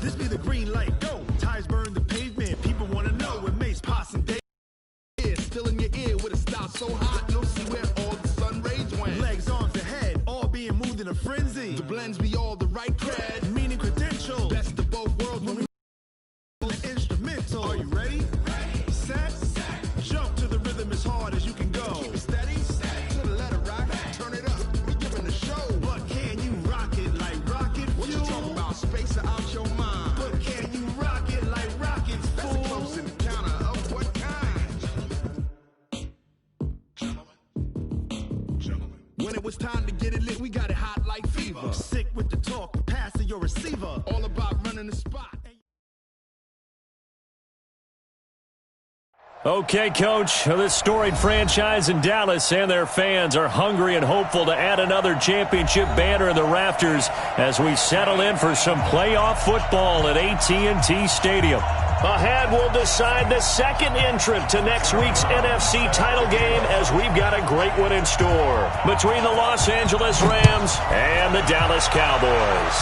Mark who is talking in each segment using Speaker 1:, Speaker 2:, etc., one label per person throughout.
Speaker 1: This be the green light, go. Tires burn the pavement. People want to know what makes Poss and Dave. Still in your ear with a style so hot, you'll see where all the sun rays went. Legs, arms, and head, all being moved in a frenzy. The blends be all the right cred, meaning credential. Best of both worlds when we the instrumental. Are you ready? Set. Jump to the rhythm as hard as you can go. Keep it steady. To the letter rock. Turn it up. We're giving the show. But can you rock it like rocket fuel? What you talking about? Space or out your mind? But can you rock it like rockets, fool? That's a close encounter of what kind? Gentlemen. When it was time to get it lit, we got it hot like fever. Sick with the talk, passing your receiver. All about running the spot.
Speaker 2: Okay, Coach, this storied franchise in Dallas and their fans are hungry and hopeful to add another championship banner in the rafters as we settle in for some playoff football at AT&T Stadium. Ahead, we'll decide the second entrant to next week's NFC title game as we've got a great one in store between the Los Angeles Rams and the Dallas Cowboys.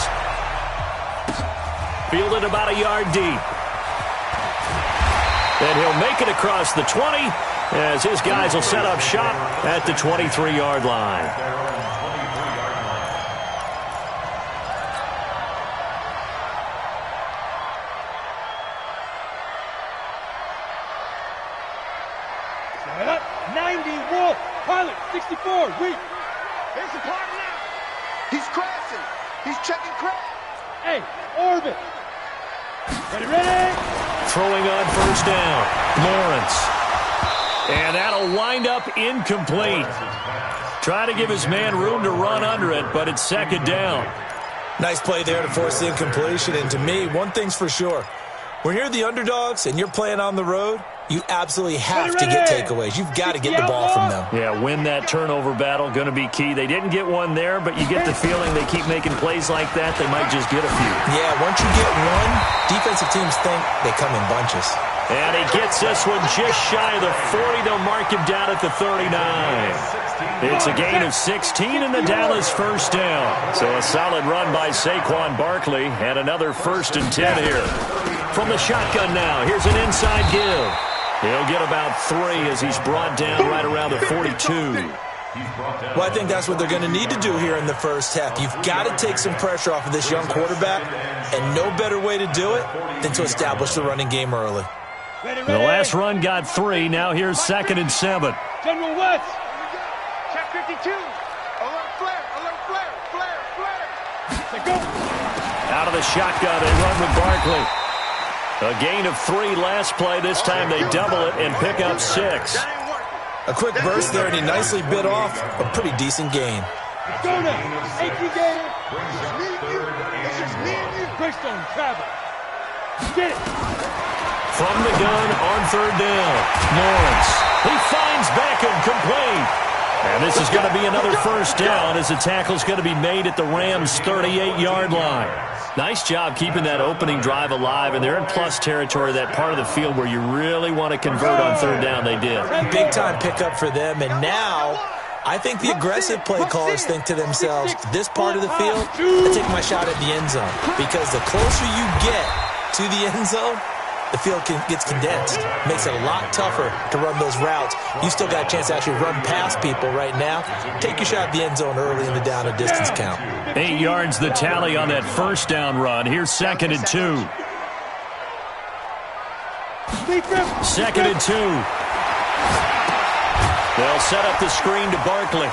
Speaker 2: Fielded about a yard deep. And he'll make it across the 20 as his guys will set up shop at the 23-yard line.
Speaker 3: Set up, 90, Wolf, pilot, 64, weak.
Speaker 1: Here's the partner now. He's crashing. He's checking crash.
Speaker 3: Hey, orbit. Ready.
Speaker 2: Throwing on first down, Lawrence. And that'll wind up incomplete. Try to give his man room to run under it, but it's second down.
Speaker 4: Nice play there to force the incompletion. And to me, one thing's for sure. When you're the underdogs and you're playing on the road, you absolutely have to get takeaways. You've got to get the ball from them.
Speaker 2: Yeah, win that turnover battle, going to be key. They didn't get one there, but you get the feeling they keep making plays like that, they might just get a few.
Speaker 4: Yeah, once you get one, defensive teams think they come in bunches.
Speaker 2: And he gets this one just shy of the 40. They'll mark him down at the 39. It's a gain of 16 in the Dallas first down. So a solid run by Saquon Barkley and another 1st and 10 here. From the shotgun now, here's an inside give. He'll get about 3 as he's brought down right around the 42.
Speaker 4: Well, I think that's what they're going to need to do here in the first half. You've got to take some pressure off of this young quarterback, and no better way to do it than to establish the running game early.
Speaker 2: The last run got 3. Now here's 2nd and 7.
Speaker 3: General West.
Speaker 1: Check 52. Alert flare.
Speaker 3: Let's go.
Speaker 2: Out of the shotgun, they run with Barkley. A gain of 3 last play. This time they double it and pick up 6.
Speaker 4: A quick burst there, and he nicely bit off a pretty decent gain.
Speaker 3: Let's go now. 18 gainer.
Speaker 1: It's just me and you.
Speaker 3: Greystone travel. Get it.
Speaker 2: From the gun on 3rd down, Lawrence. He finds Beckham complete. And this is going to be another first down as the tackle's going to be made at the Rams' 38-yard line. Nice job keeping that opening drive alive, and they're in plus territory, that part of the field where you really want to convert on 3rd down. They did.
Speaker 4: Big-time pickup for them, and now I think the aggressive play callers think to themselves, this part of the field, I take my shot at the end zone, because the closer you get to the end zone, the field gets condensed. Makes it a lot tougher to run those routes. You still got a chance to actually run past people right now. Take your shot at the end zone early in the down and distance count.
Speaker 2: 8 yards the tally on that first down run. Here's 2nd and 2. 2nd and 2. They'll set up the screen to Barkley.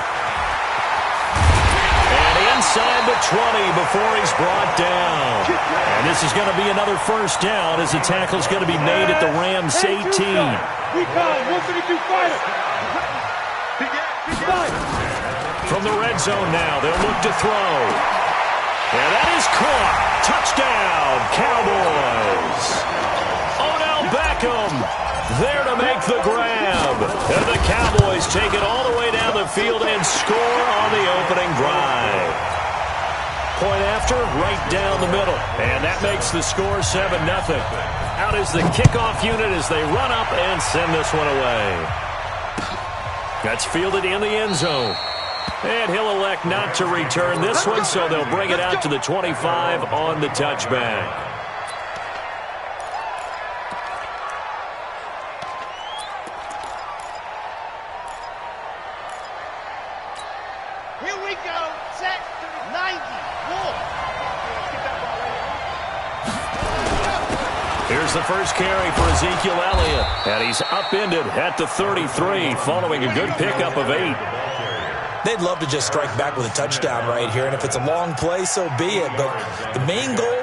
Speaker 2: Inside the 20 before he's brought down. And this is going to be another first down as the tackle's going to be made at the Rams' 18. From the red zone now, they'll look to throw. And that is caught. Touchdown, Cowboys. Odell Beckham there to make the grab. And the Cowboys take it all the way down the field and score on the opening drive. Point after, right down the middle. And that makes the score 7-0. Out is the kickoff unit as they run up and send this one away. That's fielded in the end zone. And he'll elect not to return this one, so they'll bring it out to the 25 on the touchback. Here's the first carry for Ezekiel Elliott. And he's upended at the 33 following a good pickup of 8.
Speaker 4: They'd love to just strike back with a touchdown right here, and if it's a long play, so be it. But the main goal,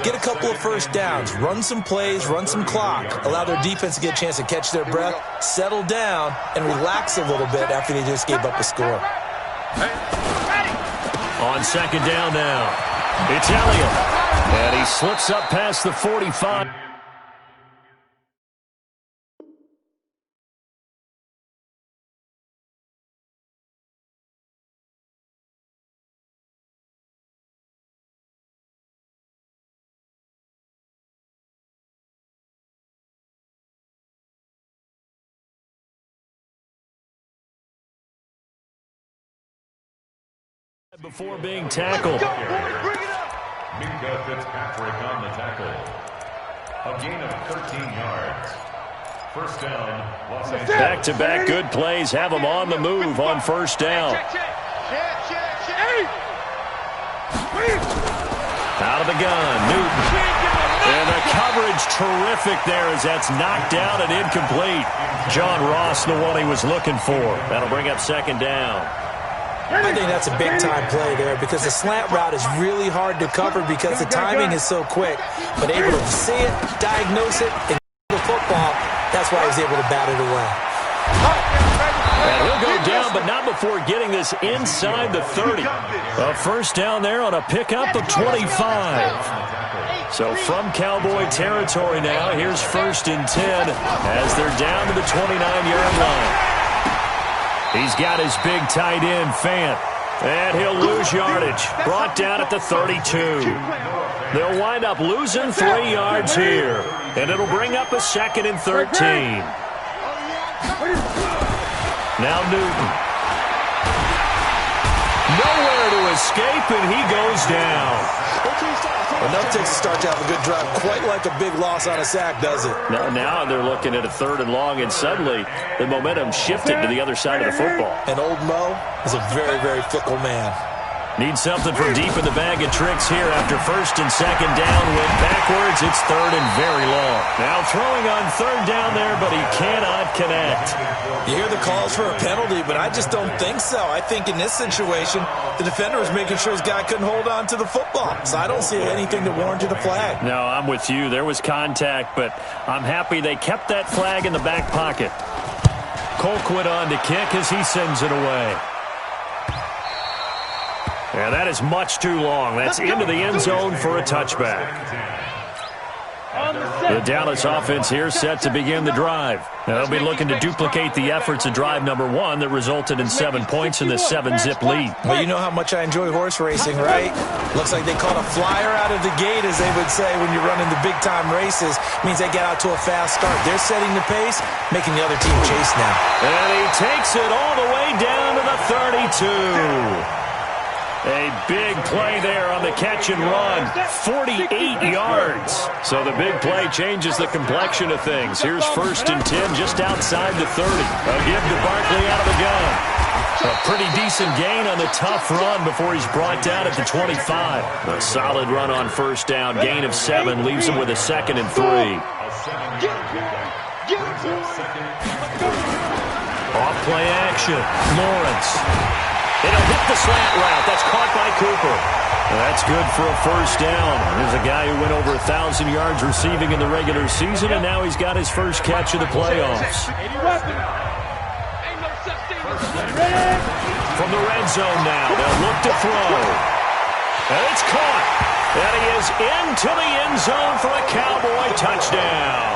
Speaker 4: get a couple of first downs, run some plays, run some clock, allow their defense to get a chance to catch their breath, settle down, and relax a little bit after they just gave up a score.
Speaker 2: On second down now, it's Elliott, and he slips up past the 45. Before being tackled.
Speaker 5: Minka Fitzpatrick on the tackle. A gain of 13 yards. First down, Los Angeles.
Speaker 2: Back-to-back good plays have them on the move on first down. Out of the gun, Newton. And the coverage terrific there as that's knocked down and incomplete. John Ross, the one he was looking for. That'll bring up second down.
Speaker 4: I think that's a big-time play there because the slant route is really hard to cover because the timing is so quick. But able to see it, diagnose it, and the football, that's why he was able to bat it away.
Speaker 2: And he'll go down, but not before getting this inside the 30. A first down there on a pickup of 25. So from Cowboy territory now, here's 1st and 10 as they're down to the 29-yard line. He's got his big tight end, Fant, and he'll lose yardage. Brought down at the 32. They'll wind up losing 3 yards here, and it'll bring up a 2nd and 13. Now Newton. Nowhere to escape, and he goes down.
Speaker 4: Enough takes a start to have a good drive, quite like a big loss on a sack, does it?
Speaker 2: Now they're looking at a 3rd and long, and suddenly the momentum shifted to the other side of the football.
Speaker 4: And old Mo is a very, very fickle man.
Speaker 2: Need something from deep in the bag of tricks here after 1st and 2nd down. Went backwards. It's 3rd and very long. Now throwing on 3rd down there, but he cannot connect.
Speaker 4: You hear the calls for a penalty, but I just don't think so. I think in this situation, the defender was making sure his guy couldn't hold on to the football. So I don't see anything that warranted a flag.
Speaker 2: No, I'm with you. There was contact, but I'm happy they kept that flag in the back pocket. Colquitt on to kick as he sends it away. And that is much too long. That's into the end zone for a touchback. The Dallas offense here set to begin the drive. They'll be looking to duplicate the efforts of drive number 1 that resulted in 7 points in the 7-zip lead.
Speaker 4: Well, you know how much I enjoy horse racing, right? Looks like they caught a flyer out of the gate, as they would say when you're running the big-time races. Means they get out to a fast start. They're setting the pace, making the other team chase now.
Speaker 2: And he takes it all the way down to the 32. A big play there on the catch and run. 48 yards. So the big play changes the complexion of things. Here's 1st and 10 just outside the 30. A give to Barkley out of the gun. A pretty decent gain on the tough run before he's brought down at the 25. A solid run on 1st down. Gain of 7 leaves him with a 2nd and 3. Off play action. Lawrence. It'll hit the slant route. That's caught by Cooper. That's good for a first down. There's a guy who went over 1,000 yards receiving in the regular season, and now he's got his first catch of the playoffs. From the red zone now, they'll look to throw. And it's caught. And he is into the end zone for a Cowboy touchdown.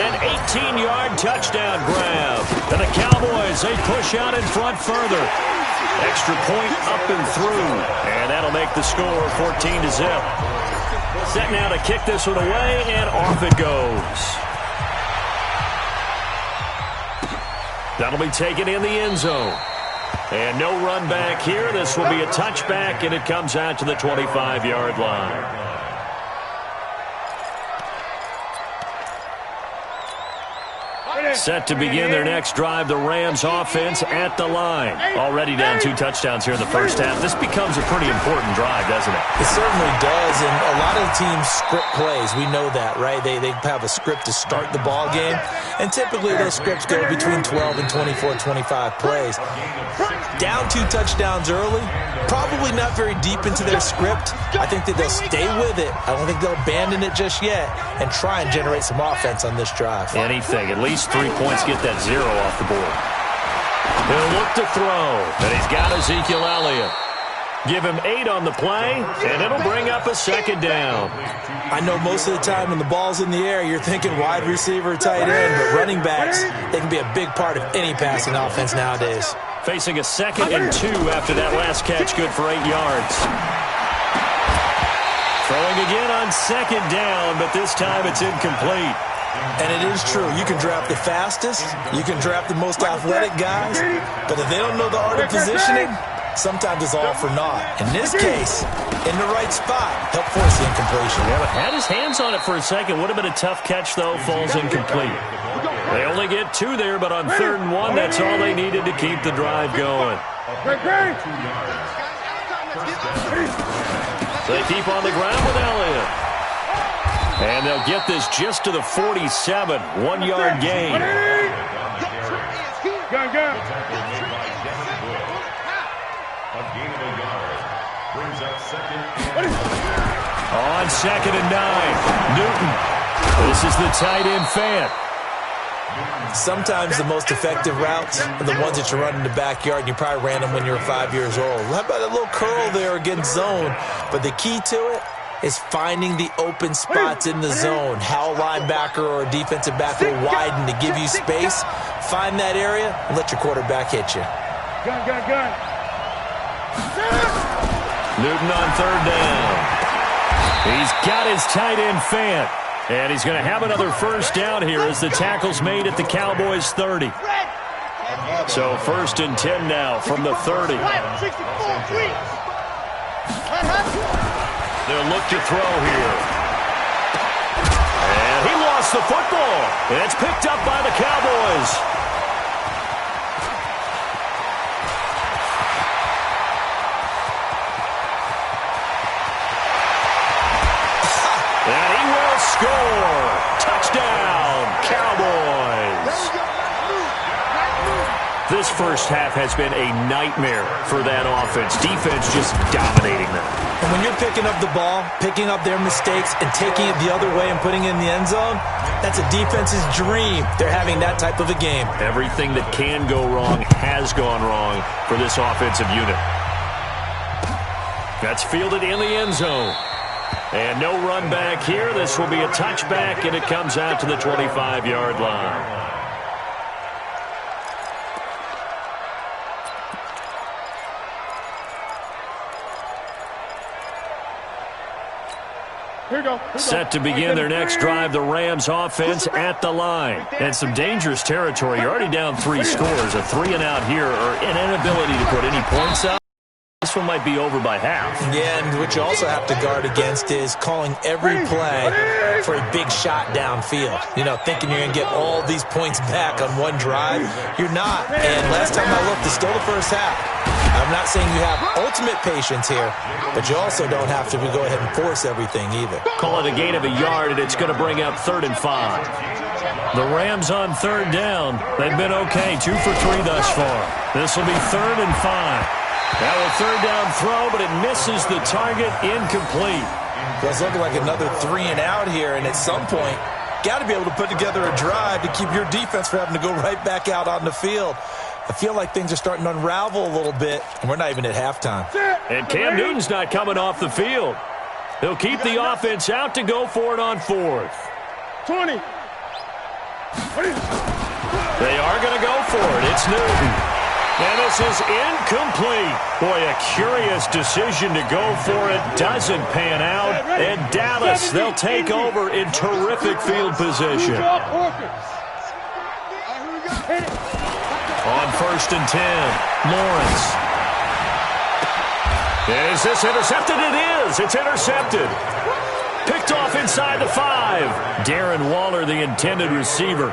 Speaker 2: An 18-yard touchdown grab. And the Cowboys, they push out in front further. Extra point up and through. And that'll make the score 14-zip. Set now to kick this one away, and off it goes. That'll be taken in the end zone. And no run back here. This will be a touchback, and it comes out to the 25-yard line. Set to begin their next drive, the Rams offense at the line. Already down 2 touchdowns here in the first half. This becomes a pretty important drive, doesn't it?
Speaker 4: It certainly does, and a lot of the teams script plays. We know that, right? They have a script to start the ball game, and typically those scripts go between 12 and 24, 25 plays. Down 2 touchdowns early, probably not very deep into their script. I think that they'll stay with it. I don't think they'll abandon it just yet and try and generate some offense on this drive.
Speaker 2: Anything. At least 3 points, get that 0 off the board. He'll look to throw, and he's got Ezekiel Elliott. Give him 8 on the play, and it'll bring up a second down.
Speaker 4: I know most of the time when the ball's in the air, you're thinking wide receiver, tight end, but running backs, they can be a big part of any passing offense nowadays.
Speaker 2: Facing a 2nd and 2 after that last catch, good for 8 yards. Throwing again on 2nd down, but this time it's incomplete.
Speaker 4: And it is true. You can draft the fastest, you can draft the most athletic guys, but if they don't know the art of positioning, sometimes it's all for naught. In this case, in the right spot, help force the incompletion.
Speaker 2: Yeah, but had his hands on it for a second. Would have been a tough catch, though. Falls incomplete. They only get 2 there, but on 3rd and 1, that's all they needed to keep the drive going. They keep on the ground with Elliott. And they'll get this just to the 47, 1-yard gain. On 2nd and 9, Newton. This is the tight end Fant.
Speaker 4: Sometimes the most effective routes are the ones that you run in the backyard, and you probably ran them when you were 5 years old. How about a little curl there against zone? But the key to it is finding the open spots in the zone. How a linebacker or a defensive back will widen to give you space. Find that area and let your quarterback hit you.
Speaker 3: Gun.
Speaker 2: Newton on 3rd down. He's got his tight end Fant. And he's going to have another first down here as the tackle's made at the Cowboys' 30. So 1st and 10 now from the 30. They'll look to throw here. And he lost the football. And it's picked up by the Cowboys. And he will score. Touchdown, Cowboys. This first half has been a nightmare for that offense. Defense just dominating them.
Speaker 4: And when you're picking up the ball, picking up their mistakes, and taking it the other way and putting it in the end zone, that's a defense's dream. They're having that type of a game.
Speaker 2: Everything that can go wrong has gone wrong for this offensive unit. That's fielded in the end zone. And no run back here. This will be a touchback, and it comes out to the 25-yard line. Set to begin their next drive, the Rams offense at the line. And some dangerous territory. You're already down 3 scores. A 3-and-out here, or an inability to put any points up. This one might be over by half.
Speaker 4: Yeah, and what you also have to guard against is calling every play for a big shot downfield. You know, thinking you're going to get all these points back on one drive. You're not. And last time I looked, it's still the first half. I'm not saying you have ultimate patience here, but you also don't have to go ahead and force everything either.
Speaker 2: Call it a gain of a yard, and it's going to bring up 3rd and 5. The Rams on 3rd down. They've been okay, 2 for 3 thus far. This will be 3rd and 5. Now a 3rd down throw, but it misses the target, incomplete.
Speaker 4: It's looking like another 3-and-out here, and at some point, got to be able to put together a drive to keep your defense from having to go right back out on the field. I feel like things are starting to unravel a little bit, and we're not even at halftime.
Speaker 2: And Cam Newton's not coming off the field. He'll keep the offense out to go for it on 4th.
Speaker 3: 20.
Speaker 2: They are going to go for it. It's Newton. And this is incomplete. Boy, a curious decision to go for it. Doesn't pan out. And Dallas, they'll take over in terrific field position. On 1st and 10, Lawrence. Is this intercepted? It is. It's intercepted. Picked off inside the 5. Darren Waller, the intended receiver.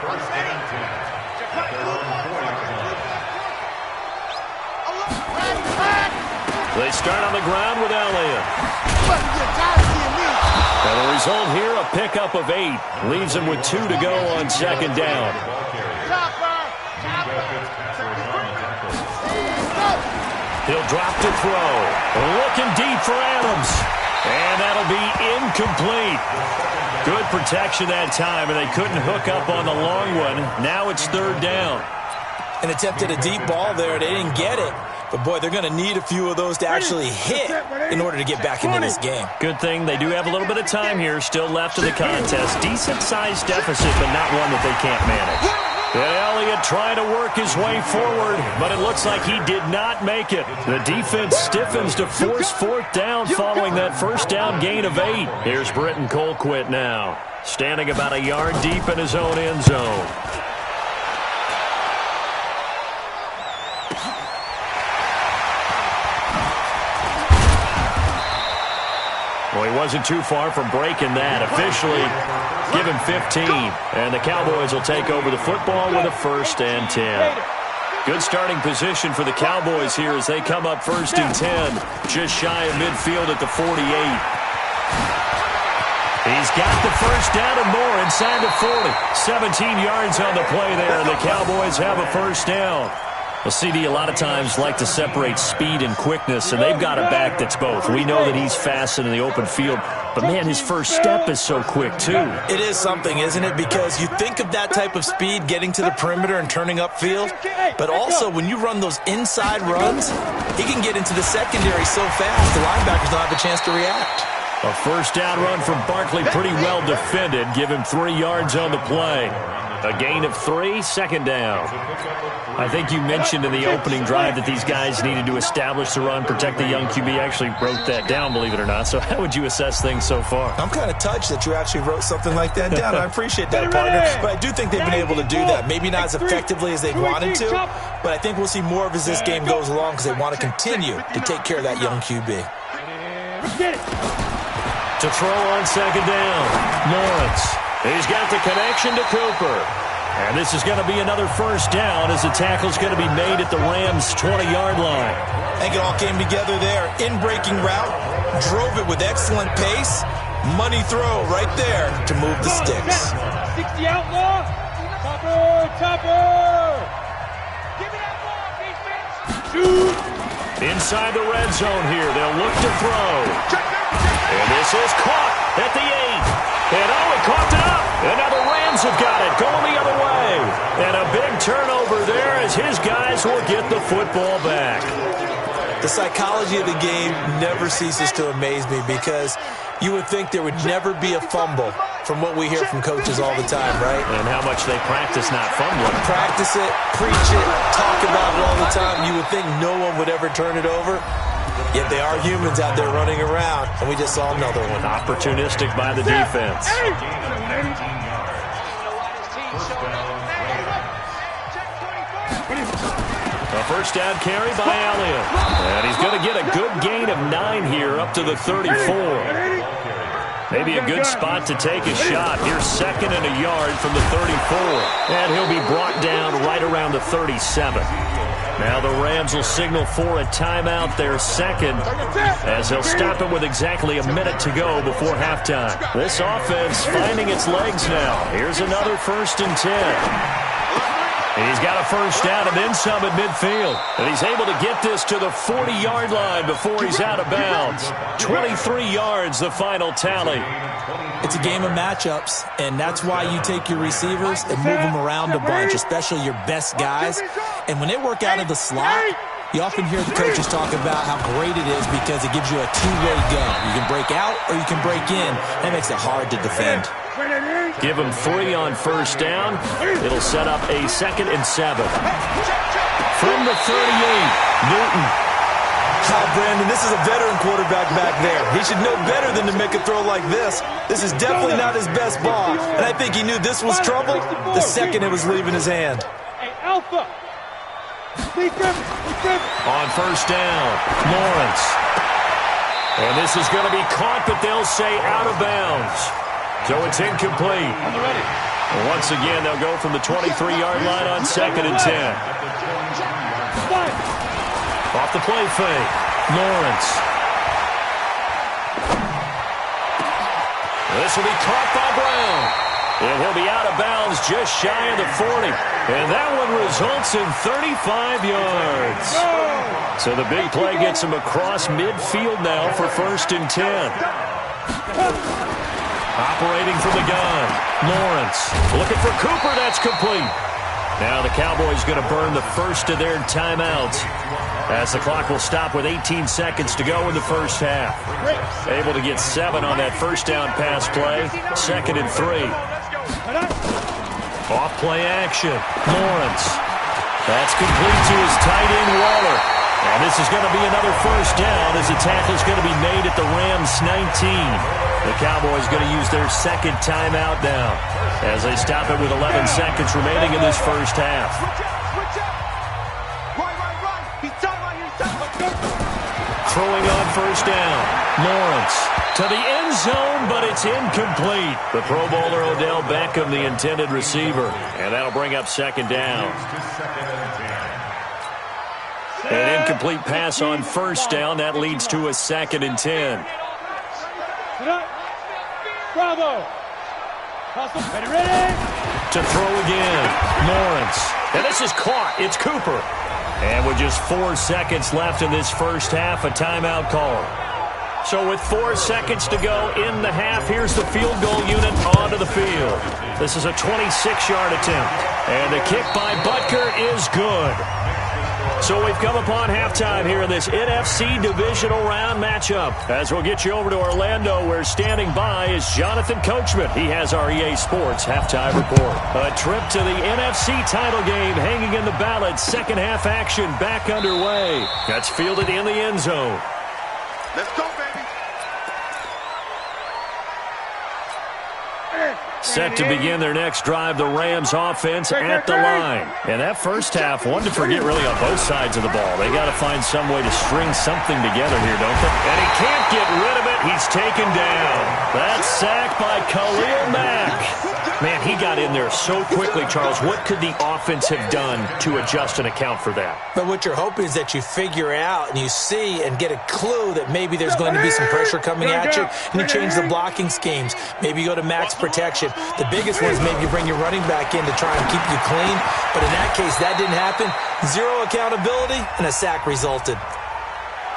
Speaker 2: They start on the ground with Elliott. And the result here, a pickup of 8. Leaves him with 2 to go on second down. He'll drop to throw. Looking deep for Adams. And that'll be incomplete. Good protection that time, and they couldn't hook up on the long one. Now it's third down.
Speaker 4: And attempted a deep ball there. They didn't get it. But, boy, they're going to need a few of those to actually hit in order to get back into this game.
Speaker 2: Good thing they do have a little bit of time here still left in the contest. Decent-sized deficit, but not one that they can't manage. And Elliott trying to work his way forward, but it looks like he did not make it. The defense stiffens to force fourth down following that first down gain of 8. Here's Britton Colquitt now, standing about a yard deep in his own end zone. Well, he wasn't too far from breaking that. Officially, give him 15. And the Cowboys will take over the football with a 1st and 10. Good starting position for the Cowboys here as they come up 1st and 10. Just shy of midfield at the 48. He's got the first down and more inside the 40. 17 yards on the play there, and the Cowboys have a first down. Well, CD a lot of times like to separate speed and quickness, and they've got a back that's both. We know that he's fast in the open field, but, man, his first step is so quick, too.
Speaker 4: It is something, isn't it? Because you think of that type of speed getting to the perimeter and turning upfield, but also when you run those inside runs, he can get into the secondary so fast the linebackers don't have a chance to react.
Speaker 2: A first down run from Barkley, pretty well defended. Give him 3 yards on the play. A gain of 3, second down. I think you mentioned in the opening drive that these guys needed to establish the run, protect the young QB. I actually wrote that down, believe it or not. So how would you assess things so far?
Speaker 4: I'm kind of touched that you actually wrote something like that down. I appreciate that, partner. But I do think they've been able to do that. Maybe not as effectively as they wanted to, but I think we'll see more of as this game goes along because they want to continue to take care of that young QB.
Speaker 2: To throw on second down, Lawrence. He's got the connection to Cooper. And this is going to be another first down as the tackle's going to be made at the Rams' 20-yard line.
Speaker 4: I think it all came together there. In-breaking route, drove it with excellent pace. Money throw right there to move the sticks.
Speaker 3: 60 outlaw. Topper. Give me that ball, defense. Shoot.
Speaker 2: Inside the red zone here. They'll look to throw. And this is caught at the 8. And he caught it up. And now the Rams have got it, going the other way. And a big turnover there as his guys will get the football back.
Speaker 4: The psychology of the game never ceases to amaze me because you would think there would never be a fumble from what we hear from coaches all the time, right?
Speaker 2: And how much they practice not fumbling.
Speaker 4: Practice it, preach it, talk about it all the time. You would think no one would ever turn it over. Yet they are humans out there running around, and we just saw another one.
Speaker 2: Opportunistic by the defense. A first down carry by Elliott. And he's going to get a good gain of 9 here up to the 34. Maybe a good spot to take a shot. Here's 2nd and a yard from the 34. And he'll be brought down right around the 37. Now the Rams will signal for a timeout, their second, as they'll stop it with exactly a minute to go before halftime. This offense finding its legs now. Here's another 1st and 10. He's got a first down and then some at midfield. And he's able to get this to the 40-yard line before he's out of bounds. 23 yards, the final tally.
Speaker 4: It's a game of matchups, and that's why you take your receivers and move them around a bunch, especially your best guys. And when they work out of the slot, you often hear the coaches talk about how great it is because it gives you a two-way go. You can break out or you can break in. That makes it hard to defend.
Speaker 2: Give him 3 on first down. It'll set up a 2nd and 7. From the 38, Newton.
Speaker 4: Brandon, this is a veteran quarterback back there. He should know better than to make a throw like this. This is definitely not his best ball. And I think he knew this was trouble the second it was leaving his hand.
Speaker 3: Hey, Alpha.
Speaker 2: On first down, Lawrence. And this is going to be caught, but they'll say out of bounds. So it's incomplete. Once again, they'll go from the 23-yard line on 2nd and 10. Off the play fake. Lawrence. This will be caught by Brown. And he'll be out of bounds just shy of the 40. And that one results in 35 yards. So the big play gets him across midfield now for 1st and 10. Operating from the gun. Lawrence looking for Cooper. That's complete. Now the Cowboys going to burn the first of their timeouts as the clock will stop with 18 seconds to go in the first half. Able to get 7 on that first down pass play. 2nd and 3. Off play action. Lawrence. That's complete to his tight end Waller. And this is going to be another first down as the tackle is going to be made at the Rams 19. The Cowboys going to use their 2nd timeout now as they stop it with 11 seconds remaining in this first half. Throwing on first down. Lawrence to the end zone, but it's incomplete. The Pro Bowler Odell Beckham, the intended receiver. And that'll bring up 2nd down. An incomplete pass on first down. That leads to a 2nd and 10.
Speaker 3: Bravo. Ready?
Speaker 2: To throw again. Lawrence. And this is caught. It's Cooper. And with just 4 seconds left in this first half, a timeout call. So with 4 seconds to go in the half, here's the field goal unit onto the field. This is a 26-yard attempt. And the kick by Butker is good. So we've come upon halftime here in this NFC divisional round matchup. As we'll get you over to Orlando, where standing by is Jonathan Coachman. He has our EA Sports halftime report. A trip to the NFC title game hanging in the balance. Second half action back underway. That's fielded in the end zone.
Speaker 1: Let's go, baby.
Speaker 2: Set to begin their next drive, the Rams offense at the line. And that first half, one to forget really on both sides of the ball. They got to find some way to string something together here, don't they? And he can't get rid of it. He's taken down. That's sacked by Khalil Mack. Man, he got in there so quickly, Charles. What could the offense have done to adjust and account for that?
Speaker 4: But what you're hoping is that you figure out and you see and get a clue that maybe there's going to be some pressure coming at you, and you change the blocking schemes. Maybe you go to max protection. The biggest one is maybe you bring your running back in to try and keep you clean. But in that case, that didn't happen. Zero accountability, and a sack resulted.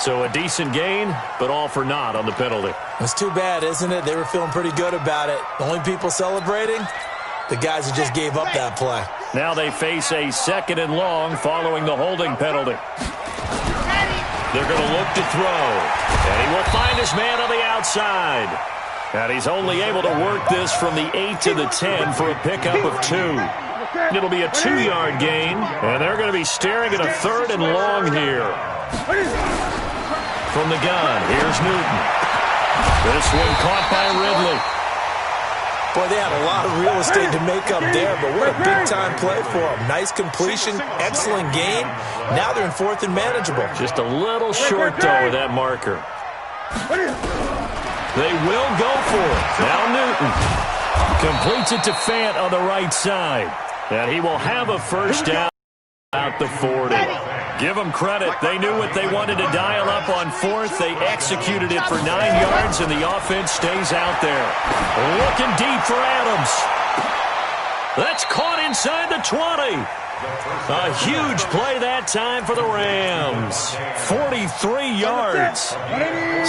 Speaker 2: So a decent gain, but all for naught on the penalty.
Speaker 4: It's too bad, isn't it? They were feeling pretty good about it. The only people celebrating, the guys who just gave up that play.
Speaker 2: Now they face a 2nd and long following the holding penalty. They're going to look to throw. And he will find his man on the outside. And he's only able to work this from the 8 to the 10 for a pickup of 2. It'll be a 2-yard gain, and they're going to be staring at a 3rd and long here. From the gun, here's Newton. This one caught by Ridley.
Speaker 4: Boy, they had a lot of real estate to make up there, but what a big-time play for them. Nice completion, excellent game. Now they're in 4th and manageable.
Speaker 2: Just a little short, though, with that marker. They will go for it. Now Newton completes it to Fant on the right side. And he will have a first down out the 40. Give them credit. They knew what they wanted to dial up on 4th. They executed it for 9 yards, and the offense stays out there. Looking deep for Adams. That's caught inside the 20. A huge play that time for the Rams. 43 yards.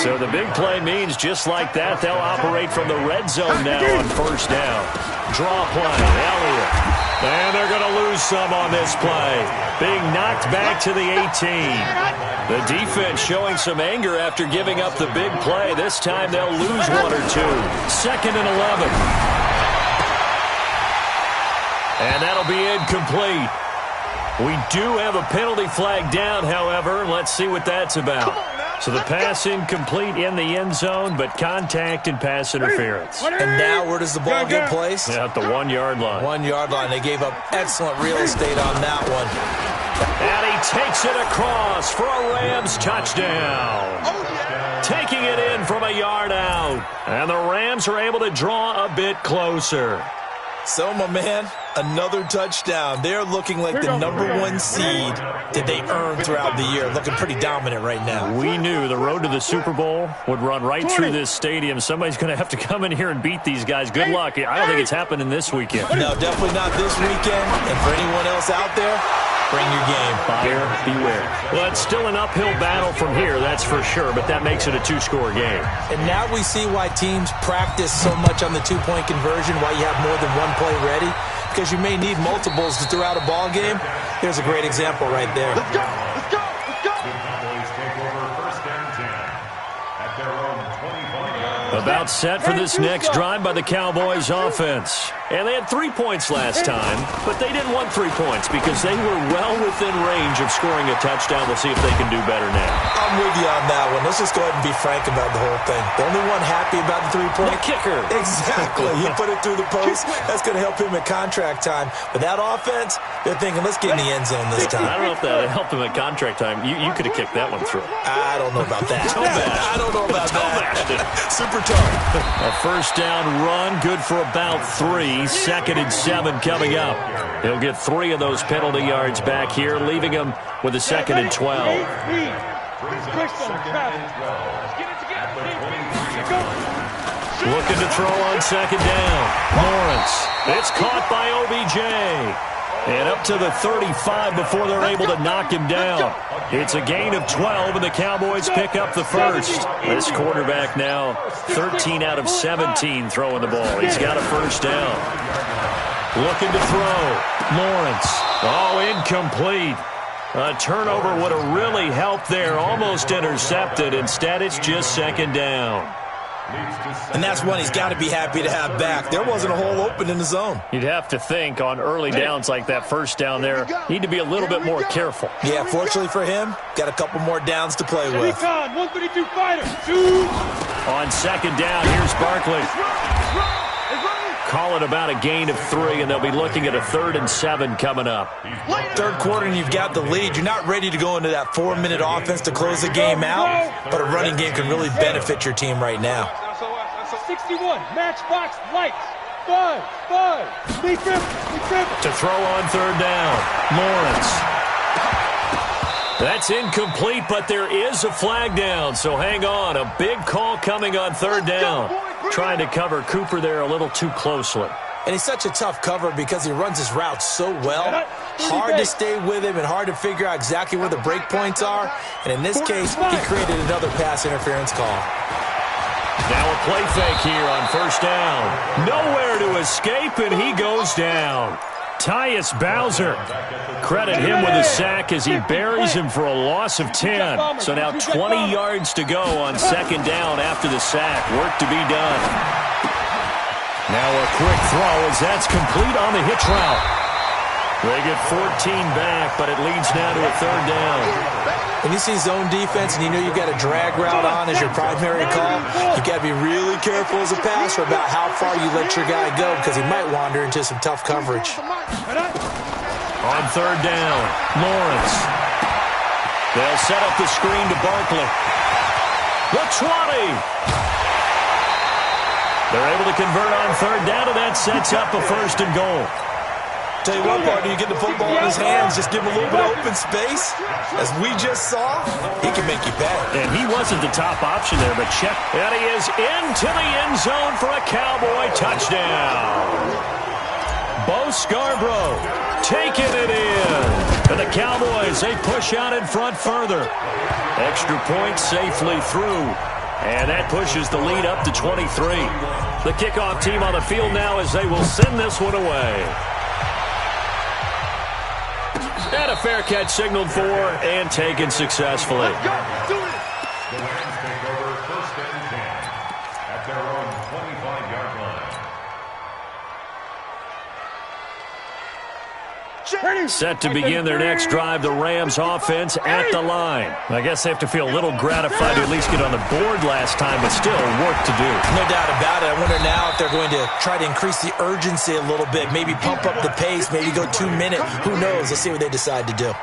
Speaker 2: So the big play means just like that, they'll operate from the red zone now on first down. Draw play, Elliott. And they're going to lose some on this play. Being knocked back to the 18. The defense showing some anger after giving up the big play. This time they'll lose 1 or 2. 2nd and 11. And that'll be incomplete. We do have a penalty flag down, however. Let's see what that's about. So the pass incomplete in the end zone, but contact and pass interference.
Speaker 4: And now where does the ball get placed?
Speaker 2: Yeah, at the 1-yard line.
Speaker 4: 1-yard line. They gave up excellent real estate on that one.
Speaker 2: And he takes it across for a Rams touchdown. Taking it in from a yard out. And the Rams are able to draw a bit closer.
Speaker 4: So, my man, another touchdown. They're looking like the #1 seed that they earned throughout the year. Looking pretty dominant right now.
Speaker 2: We knew the road to the Super Bowl would run right through this stadium. Somebody's going to have to come in here and beat these guys. Good luck. I don't think it's happening this weekend.
Speaker 4: No, definitely not this weekend. And for anyone else out there, bring your game.
Speaker 2: Buyer beware. Well, it's still an uphill battle from here, that's for sure, but that makes it a 2-score game.
Speaker 4: And now we see why teams practice so much on the 2-point conversion, why you have more than one play ready, because you may need multiples to throw out a ball game. Here's a great example right there.
Speaker 3: Let's go! Let's go! Let's go!
Speaker 5: The Cowboys take over 1st and 10 at their own 25-yard line.
Speaker 2: About set for this next drive by the Cowboys offense. And they had 3 points last time, but they didn't want 3 points because they were well within range of scoring a touchdown. We'll see if they can do better now.
Speaker 4: I'm with you on that one. Let's just go ahead and be frank about the whole thing. The only one happy about the 3-point?
Speaker 2: The kicker.
Speaker 4: Exactly. He put it through the post. That's going to help him at contract time. But that offense, they're thinking, let's get in the end zone this time.
Speaker 2: I don't know if that helped him at contract time. You could have kicked that one through.
Speaker 4: I don't know about that. I don't know about that. Super tough.
Speaker 2: A 1st down run, good for about 3. 2nd and 7 coming up. He'll get 3 of those penalty yards back here, leaving him with a 2nd and 12. Looking to throw on 2nd down. Lawrence. It's caught by OBJ. And up to the 35 before they're able to knock him down. It's a gain of 12, and the Cowboys pick up the 1st. This quarterback now 13 out of 17 throwing the ball. He's got a 1st down. Looking to throw. Lawrence. Oh, incomplete. A turnover would have really helped there. Almost intercepted. Instead, it's just 2nd down.
Speaker 4: And that's one he's got to be happy to have back. There wasn't a hole open in the zone.
Speaker 2: You'd have to think on early downs like that 1st down there, need to be a little bit more careful.
Speaker 4: Yeah, fortunately for him, got a couple more downs to play with.
Speaker 3: 132 fighter. Shoot.
Speaker 2: On 2nd down, here's Barkley. Call it about a gain of 3, and they'll be looking at a 3rd and 7 coming up.
Speaker 4: 3rd quarter, and you've got the lead. You're not ready to go into that 4-minute offense to close the game out, but a running game can really benefit your team right now.
Speaker 3: 61, matchbox lights. 5. Big trip.
Speaker 2: To throw on 3rd down, Lawrence. That's incomplete, but there is a flag down, so hang on. A big call coming on 3rd down. Trying to cover Cooper there a little too closely.
Speaker 4: And he's such a tough cover because he runs his route so well. Hard to stay with him and hard to figure out exactly where the break points are. And in this case, he created another pass interference call.
Speaker 2: Now a play fake here on 1st down. Nowhere to escape, and he goes down. Tyus Bowser. Credit him with a sack as he buries him for a loss of 10. So now 20 yards to go on 2nd down after the sack. Work to be done. Now a quick throw as that's complete on the hitch route. They get 14 back, but it leads now to a 3rd down.
Speaker 4: When you see zone defense and you know you've got a drag route on as your primary call, you've got to be really careful as a passer about how far you let your guy go because he might wander into some tough coverage.
Speaker 2: On 3rd down, Lawrence. They'll set up the screen to Barkley. The 20. They're able to convert on 3rd down, and that sets up a 1st and goal.
Speaker 4: Tell you what, partner, you get the football in his hands, just give him a little bit of open space. As we just saw, he can make you pay.
Speaker 2: And he wasn't the top option there, but check. And he is into the end zone for a Cowboy touchdown. Bo Scarborough taking it in. And the Cowboys, they push out in front further. Extra point safely through. And that pushes the lead up to 23. The kickoff team on the field now as they will send this one away. And a fair catch signaled for and taken successfully.
Speaker 5: The Rams take over 1st and 10 at their own 25-yard line.
Speaker 2: Set to begin their next drive, the Rams offense at the line. I guess they have to feel a little gratified to at least get on the board last time, but still work to do.
Speaker 4: No doubt about it. I wonder now if they're going to try to increase the urgency a little bit, maybe pump up the pace, maybe go 2 minutes. Who knows? Let's see what they decide to do.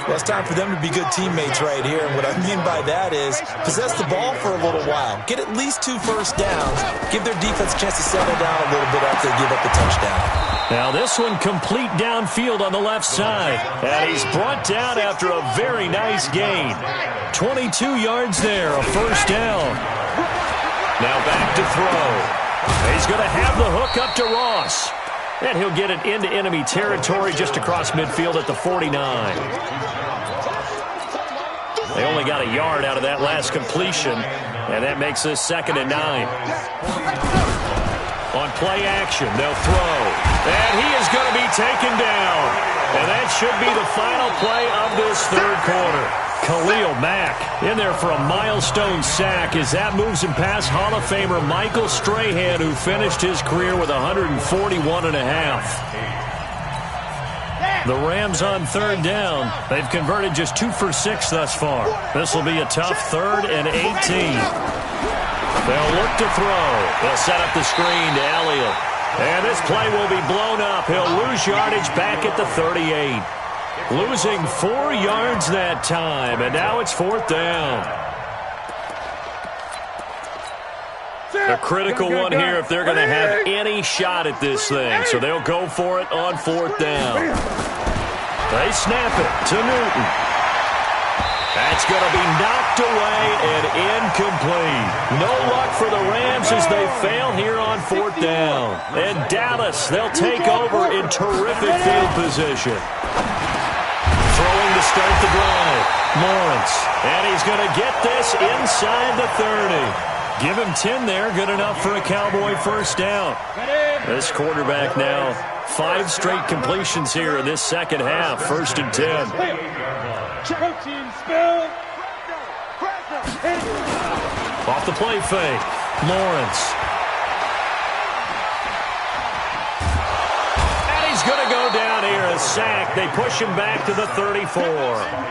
Speaker 4: Well, it's time for them to be good teammates right here. And what I mean by that is possess the ball for a little while. Get at least 2 first downs. Give their defense a chance to settle down a little bit after they give up the touchdown.
Speaker 2: Now this one complete downfield on the left side. And he's brought down after a very nice gain. 22 yards there, a first down. Now back to throw. He's going to have the hook up to Ross. And he'll get it into enemy territory just across midfield at the 49. They only got a yard out of that last completion, and that makes this 2nd and 9. On play action, they'll throw. And he is going to be taken down. And that should be the final play of this 3rd quarter. Khalil Mack in there for a milestone sack as that moves him past Hall of Famer Michael Strahan, who finished his career with 141.5. The Rams on 3rd down. They've converted just 2 for 6 thus far. This will be a tough 3rd and 18. They'll look to throw. They'll set up the screen to Elliott. And this play will be blown up. He'll lose yardage back at the 38. Losing 4 yards that time, and now it's 4th down. A critical one here if they're going to have any shot at this thing. So they'll go for it on 4th down. They snap it to Newton. That's going to be knocked away and incomplete. No luck for the Rams as they fail here on 4th down. And Dallas, they'll take over in terrific field position. Throwing to start the drive. Lawrence. And he's going to get this inside the 30. Give him 10 there. Good enough for a Cowboy first down. This quarterback now 5 straight completions here in this 2nd half. 1st and 10. Off the play fake. Lawrence. Going to go down here, a sack. They push him back to the 34.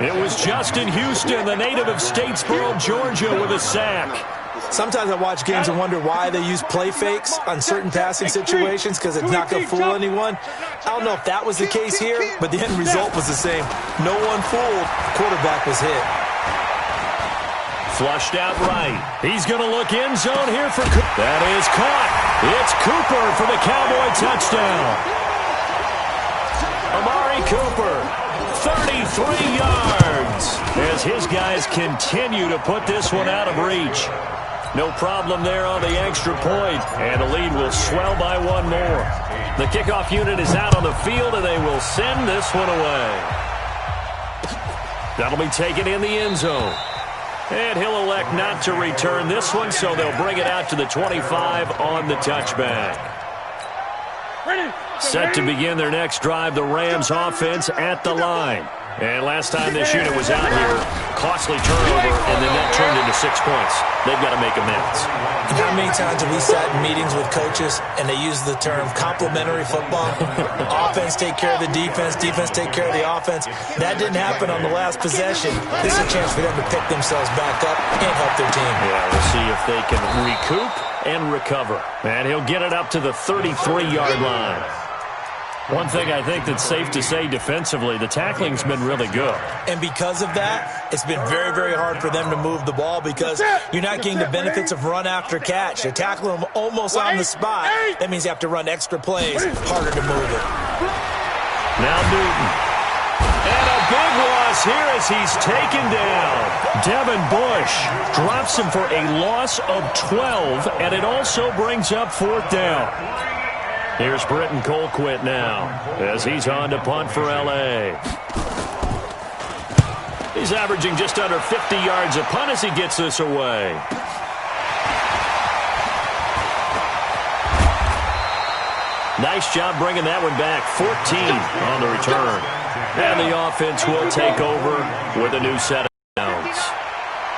Speaker 2: It was Justin Houston, the native of Statesboro, Georgia, with a sack.
Speaker 4: Sometimes I watch games and wonder why they use play fakes on certain passing situations, because it's not going to fool anyone. I don't know if that was the case here, but the end result was the same. No one fooled. Quarterback was hit.
Speaker 2: Flushed out right. He's going to look end zone here for Cooper. That is caught. It's Cooper for the Cowboy touchdown. Amari Cooper, 33 yards, as his guys continue to put this one out of reach. No problem there on the extra point, and the lead will swell by 1 more. The kickoff unit is out on the field, and they will send this one away. That'll be taken in the end zone. And he'll elect not to return this one, so they'll bring it out to the 25 on the touchback. Set to begin their next drive, the Rams offense at the line. And last time this unit was out here, costly turnover, and then that turned into 6 points. They've got to make amends.
Speaker 4: And how many times have we sat in meetings with coaches and they use the term complementary football? Offense take care of the defense, defense take care of the offense. That didn't happen on the last possession. This is a chance for them to pick themselves back up and help their team.
Speaker 2: Yeah, we'll see if they can recoup and recover. And he'll get it up to the 33-yard line. One thing I think that's safe to say defensively, the tackling's been really good.
Speaker 4: And because of that, it's been very, very hard for them to move the ball because you're not getting the benefits of run after catch. You're tackling them almost on the spot. That means you have to run extra plays, harder to move it.
Speaker 2: Now Newton. And a big loss here as he's taken down. Devin Bush drops him for a loss of 12, and it also brings up 4th down. Here's Britton Colquitt now as he's on to punt for L.A. He's averaging just under 50 yards a punt as he gets this away. Nice job bringing that one back. 14 on the return. And the offense will take over with a new set of downs.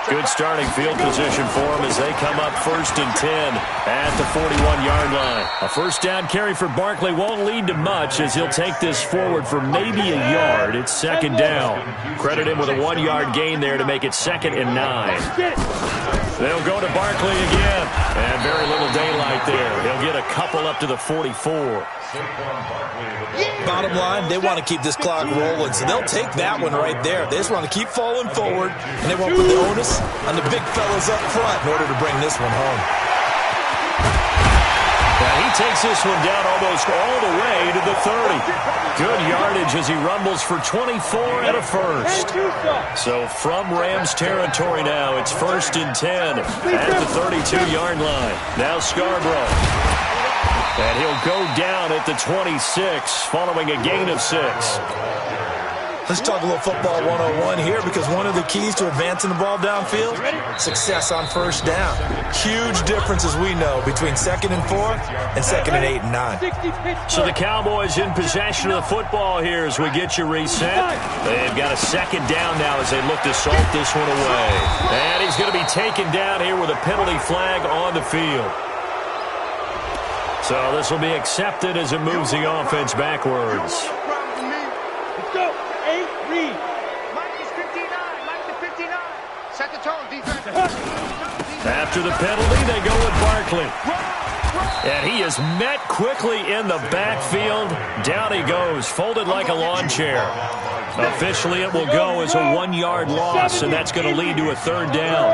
Speaker 2: Good starting field position for them as they come up 1st and 10 at the 41-yard line. A first down carry for Barkley won't lead to much as he'll take this forward for maybe a yard. It's 2nd down. Credit him with a 1-yard gain there to make it 2nd and 9. They'll go to Barkley again. And very little daylight there. He'll get a couple up to the 44.
Speaker 4: Bottom line, they want to keep this clock rolling, so they'll take that one right there. They just want to keep falling forward, and they won't put the onus on the big fellas up front in order to bring this one home.
Speaker 2: And he takes this one down almost all the way to the 30. Good yardage as he rumbles for 24 and a first. So from Rams territory now, it's 1st and 10 at the 32-yard line. Now Scarborough. And he'll go down at the 26 following a gain of 6.
Speaker 4: Let's talk a little football 101 here, because one of the keys to advancing the ball downfield, success on first down. Huge difference, as we know, between 2nd and 4 and 2nd and 8 and 9.
Speaker 2: So the Cowboys in possession of the football here as we get you reset. They've got a 2nd down now as they look to salt this one away. And he's going to be taken down here with a penalty flag on the field. So this will be accepted as it moves the offense backwards.
Speaker 3: Let's go. 8, read. Mike is 59. Mike to 59. Set the tone, defense.
Speaker 2: After the penalty, they go with Barkley. And he is met quickly in the backfield. Down he goes, folded like a lawn chair. Officially, it will go as a 1-yard loss, and that's going to lead to a 3rd down.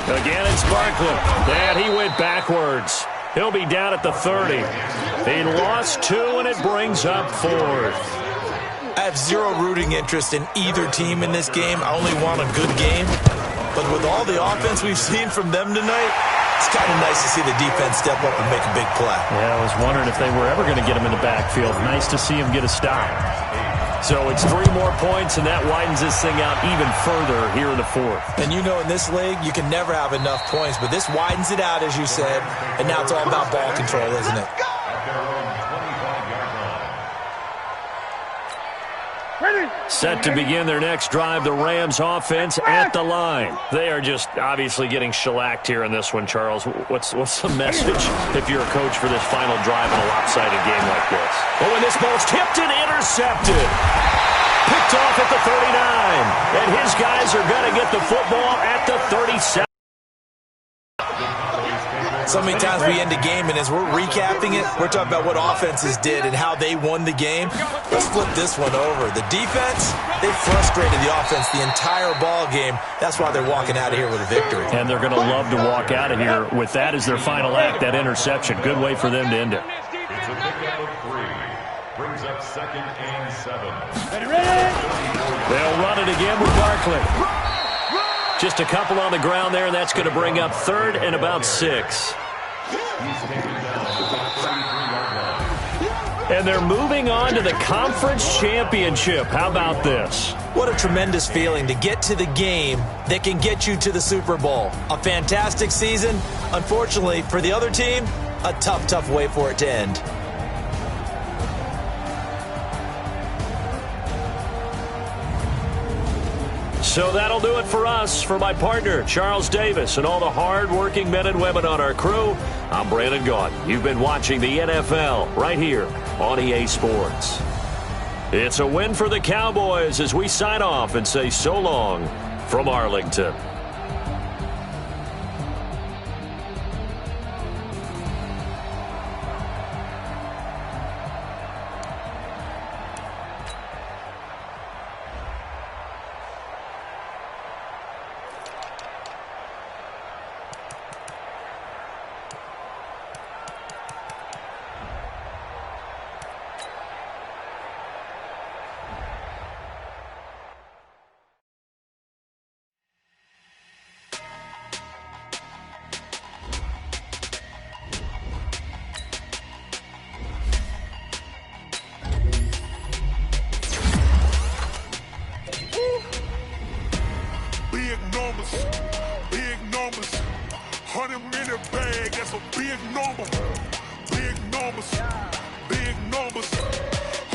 Speaker 2: Again, it's Barkley. And he went backwards. He'll be down at the 30. He lost 2, and it brings up 4th.
Speaker 4: I have zero rooting interest in either team in this game. I only want a good game. But with all the offense we've seen from them tonight, it's kind of nice to see the defense step up and make a big play.
Speaker 2: Yeah, I was wondering if they were ever going to get him in the backfield. Nice to see him get a stop. So it's 3 more points, and that widens this thing out even further here in the 4th.
Speaker 4: And you know, in this league, you can never have enough points, but this widens it out, as you said, and now it's all about ball control, isn't it?
Speaker 2: Set to begin their next drive, the Rams offense at the line. They are just obviously getting shellacked here in this one, Charles. What's the message if you're a coach for this final drive in a lopsided game like this? Oh, and this ball's tipped and intercepted. Picked off at the 39. And his guys are going to get the football at the 37.
Speaker 4: So many times we end a game, and as we're recapping it, we're talking about what offenses did and how they won the game. Let's flip this one over. The defense, they frustrated the offense the entire ball game. That's why they're walking out of here with a victory.
Speaker 2: And they're going to love to walk out of here with that as their final act, that interception. Good way for them to end it.
Speaker 5: It's a pickup of 3. Brings up 2nd and 7.
Speaker 2: They'll run it again with Barkley. Just a couple on the ground there, and that's going to bring up 3rd and about 6. And they're moving on to the conference championship. How about this?
Speaker 4: What a tremendous feeling to get to the game that can get you to the Super Bowl. A fantastic season. Unfortunately, for the other team, a tough way for it to end.
Speaker 2: So that'll do it for us. For my partner, Charles Davis, and all the hard-working men and women on our crew, I'm Brandon Gaudin. You've been watching the NFL right here on EA Sports. It's a win for the Cowboys as we sign off and say so long from Arlington.
Speaker 1: Big numbers, 100-minute bag, that's a big number. Big numbers,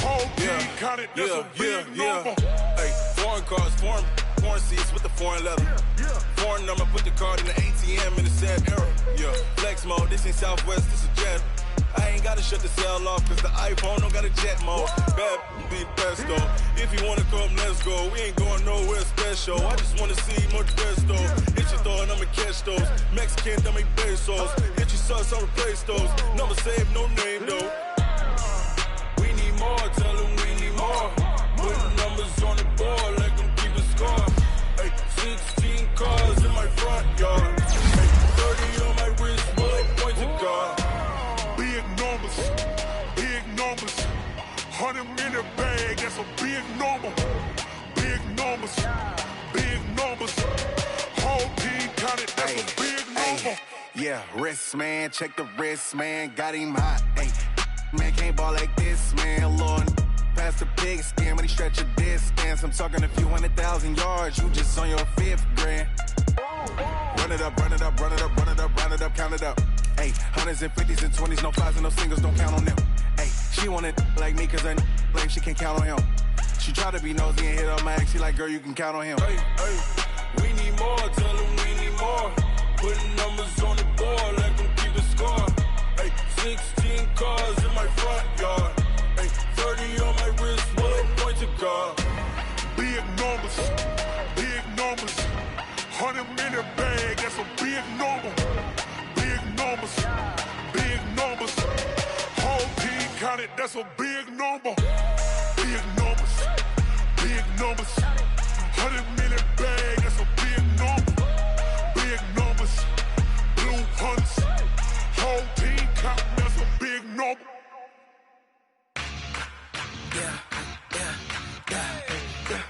Speaker 1: whole team counted, that's a big number.
Speaker 6: Hey, foreign cars, foreign seats with the foreign leather. Foreign number, put the card in the ATM in the sad era. Yeah, flex mode, this ain't Southwest, this is Jet. I ain't gotta shut the cell off, cause the iPhone don't got a jet mode. Bad be best though. If you wanna come, let's go. We ain't going nowhere special. I just wanna see more best though. Hit your thought, I'ma catch those. Mexican, don't make pesos. Hit your sus, I'll replace those. Number save, no name though. We need more, tell them we need more. Putting numbers on the board like I'm keeping score. Hey, 16 cars in my front yard. Hey, 30 on my wrist, bullet point to God.
Speaker 1: Big numbers, big numbers. 100 minute bag, that's a big number. Big numbers, big numbers. Whole team counted, that's a big number.
Speaker 7: Yeah, wrist man, check the wrist man, got him hot. Ay, man can't ball like this, man. Lord, past the pig skin, when he stretch a distance. I'm talking a few 100,000 yards, you just on your 5th grand. Run it up, run it up, run it up, run it up, run it up, count it up. Ay, hundreds and 50s and 20s, no 5s and no singles, don't count on them. Ay, she want it like me, cause her like she can't count on him. She try to be nosy and hit on my ex, she like, girl, you can count on him.
Speaker 6: Hey, hey, we need more, tell them we need more. Putting numbers on the board like I'm keeping score. Hey, 16 cars in my front yard. Hey, 30 on my wrist, bullet point to God.
Speaker 1: Big numbers, big numbers. 100 minute bag, that's a big number. Big numbers, big numbers. Whole team counted, that's a big number. Big numbers, big numbers. 100 minute bag, that's a big number. Big numbers, blue hunts. Whole team counting, that's a big number.
Speaker 7: Yeah, yeah, yeah, yeah.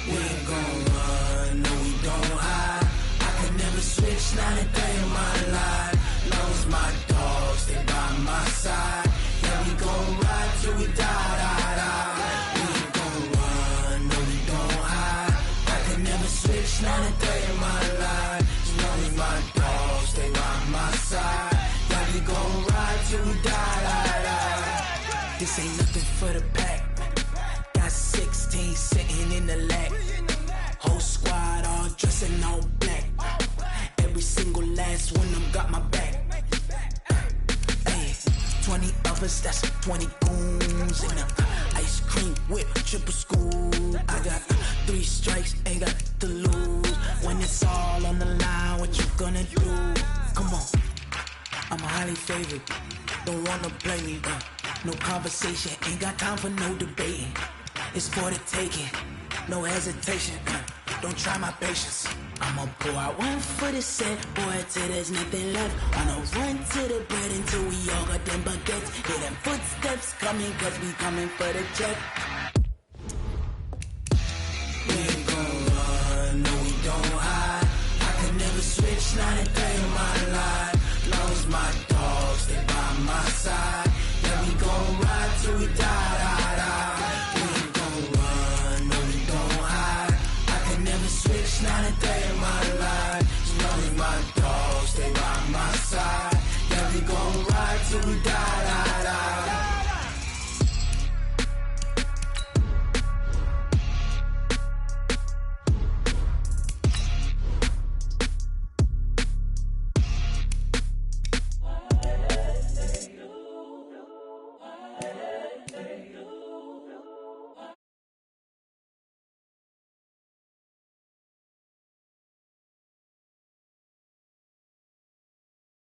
Speaker 7: We ain't gon' run, no we don't hide. I could never switch, not a day in my life. Lost my dogs, they by my side. Yeah, we gon' ride till we die, die, die. We ain't gon' run, no we don't hide. I could never switch, not a day in my life. Lost my dogs, they by my side. Yeah, we gon' ride till we die, die, die. This ain't nothing for the pack. Got 16 sitting in the lap. Whole squad all dressing all black. Every single last one of them got my back. Hey, 20 of us, that's 20 goons. And ice cream whip, triple school. I got 3 strikes, ain't got to lose. When it's all on the line, what you gonna do? Come on, I'm highly favored. Don't wanna play me, no conversation, ain't got time for no debating. It's for the taking, no hesitation. Don't try my patience. I'ma pour out one for the set, boy, till there's nothing left. I'ma run to the bread until we all got them baguettes. Hear them footsteps coming, cause we coming for the check.